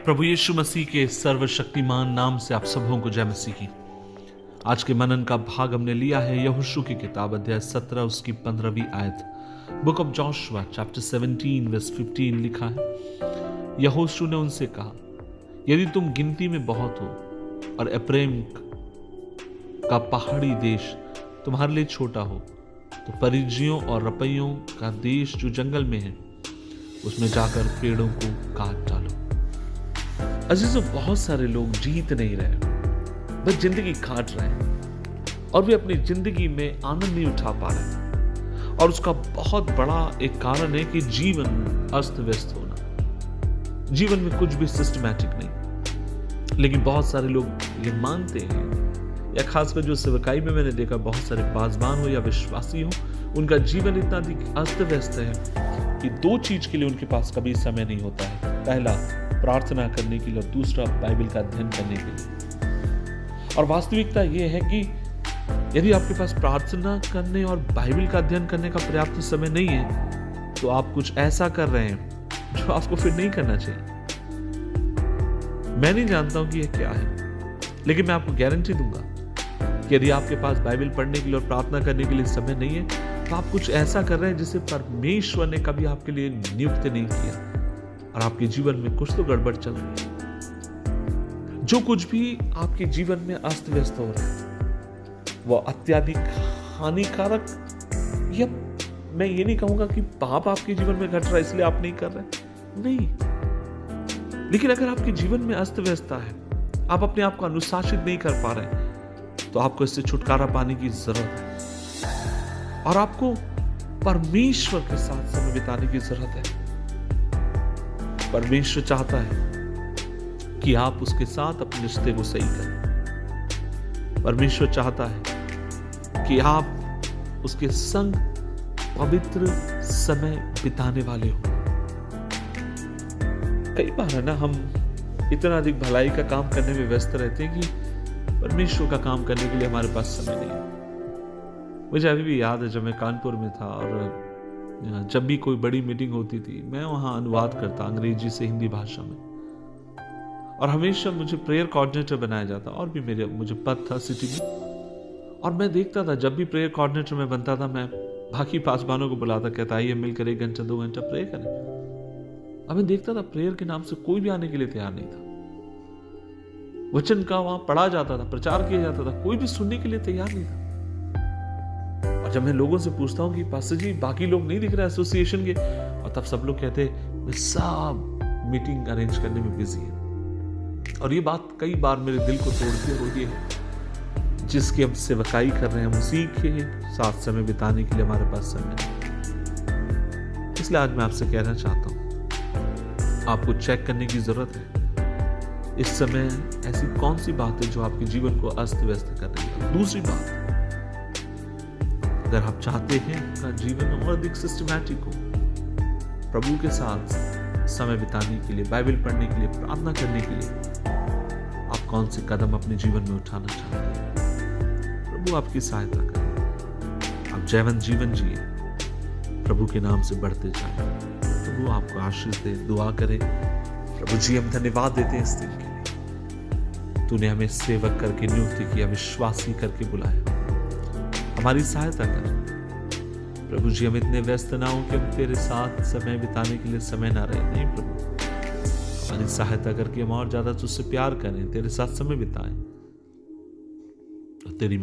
प्रभु यीशु मसीह के सर्वशक्तिमान नाम से आप सबों को जय मसीह की। आज के मनन का भाग हमने लिया है यहोशू की किताब अध्याय 17 उसकी 15वीं आयत। Book of Joshua chapter 17 verse 15 लिखा है, यहोशू ने उनसे कहा, यदि तुम गिनती में बहुत हो और एफ्राइम का पहाड़ी देश तुम्हारे लिए छोटा हो, तो परिज्जियों और रपैयों का देश जो जंगल में है उसमें जाकर पेड़ों को काट डालो। अजीजों, बहुत सारे लोग जीत नहीं रहे, बस जिंदगी काट रहे हैं और वे अपनी जिंदगी में आनंद नहीं उठा पा रहे। और उसका बहुत बड़ा एक कारण है कि जीवन अस्त व्यस्त होना, जीवन में कुछ भी सिस्टमैटिक नहीं। लेकिन बहुत सारे लोग ये मानते हैं, या खासकर जो सेवकाई में मैंने देखा, बहुत सारे पासवान हो या विश्वासी हो, उनका जीवन इतना अधिक अस्त व्यस्त है कि दो चीज के लिए उनके पास कभी समय नहीं होता है। पहला, प्रार्थना करने के लिए, और दूसरा, बाइबल का अध्ययन करने के लिए। और वास्तविकता यह है कि यदि आपके पास प्रार्थना करने और बाइबल का अध्ययन करने का पर्याप्त समय नहीं है, तो आप कुछ ऐसा कर रहे हैं जो आपको फिर नहीं करना चाहिए। मैं नहीं जानता हूं कि यह क्या है, लेकिन मैं आपको गारंटी दूंगा कि यदि आपके पास बाइबल पढ़ने के लिए और प्रार्थना करने के लिए समय नहीं है, तो आप कुछ ऐसा कर रहे हैं जिसे परमेश्वर ने कभी आपके लिए नियुक्त नहीं किया, और आपके जीवन में कुछ तो गड़बड़ चल रही है। जो कुछ भी आपके जीवन में अस्त व्यस्त हो रहा है वह अत्यधिक हानिकारक, या मैं ये नहीं कहूंगा कि पाप आपके जीवन में घट रहा है इसलिए आप नहीं कर रहे, नहीं। लेकिन अगर आपके जीवन में अस्त व्यस्तता है, आप अपने आप को अनुशासित नहीं कर पा रहे, तो आपको इससे छुटकारा पाने की जरूरत है और आपको परमेश्वर के साथ समय बिताने की जरूरत है। परमेश्वर चाहता है कि आप उसके साथ अपने रिश्ते को सही करें। परमेश्वर चाहता है कि आप उसके संग पवित्र समय बिताने वाले हो। कई बार है ना, हम इतना अधिक भलाई का काम करने में व्यस्त रहते हैं कि परमेश्वर का काम करने के लिए हमारे पास समय नहीं है। मुझे अभी भी याद है, जब मैं कानपुर में था और जब भी कोई बड़ी मीटिंग होती थी, मैं वहां अनुवाद करता अंग्रेजी से हिंदी भाषा में, और हमेशा मुझे प्रेयर कोऑर्डिनेटर बनाया जाता, और भी मुझे पद था सिटी में। और मैं देखता था, जब भी प्रेयर कोऑर्डिनेटर में बनता था, मैं बाकी पासवानों को बुलाता, कहता आइए मिलकर 1 घंटा 2 घंटा प्रे करें। अब मैं देखता था प्रेयर के नाम से कोई भी आने के लिए तैयार नहीं था। वचन का वहां पढ़ा जाता था, प्रचार किया जाता था, कोई भी सुनने के लिए तैयार नहीं था। और जब मैं लोगों से पूछता हूं कि पास्टर जी बाकी लोग नहीं दिख रहे एसोसिएशन के, और तब सब लोग कहते हैं सब मीटिंग अरेंज करने में बिजी है। और ये बात कई बार मेरे दिल को तोड़ती है, वो ये है, जिसकी हम सेवकाई कर रहे हैं, हम उसी के साथ समय बिताने के लिए हमारे पास समय नहीं। इसलिए आज मैं आपसे कहना चाहता हूं, आपको चेक करने की जरूरत है इस समय ऐसी कौन सी बात है जो आपके जीवन को अस्त व्यस्त कर रही है। दूसरी बात, अगर आप चाहते हैं आपका जीवन और अधिक सिस्टमैटिक हो, प्रभु के साथ समय बिताने के लिए, बाइबल पढ़ने के लिए, प्रार्थना करने के लिए, आप कौन से कदम अपने जीवन में उठाना चाहते हैं, प्रभु आपकी सहायता करें। आप जयवंत जीवन जिए, प्रभु के नाम से बढ़ते जाएं। प्रभु आपको आशीष दे। दुआ करें। प्रभु जी, हम धन्यवाद देते हैं इस दिन के लिए। तूने हमें सेवक करके नियुक्त किया, विश्वासी करके बुलाया। हमारी सहायता कर प्रभु जी। हम इतने व्यस्त ना हो कि हम तेरे साथ समय बिताने के लिए समय ना रहे, नहीं प्रभु, हमारी सहायता करके हम और ज्यादा तुझसे प्यार करें, तेरे साथ समय बिताएं और तेरी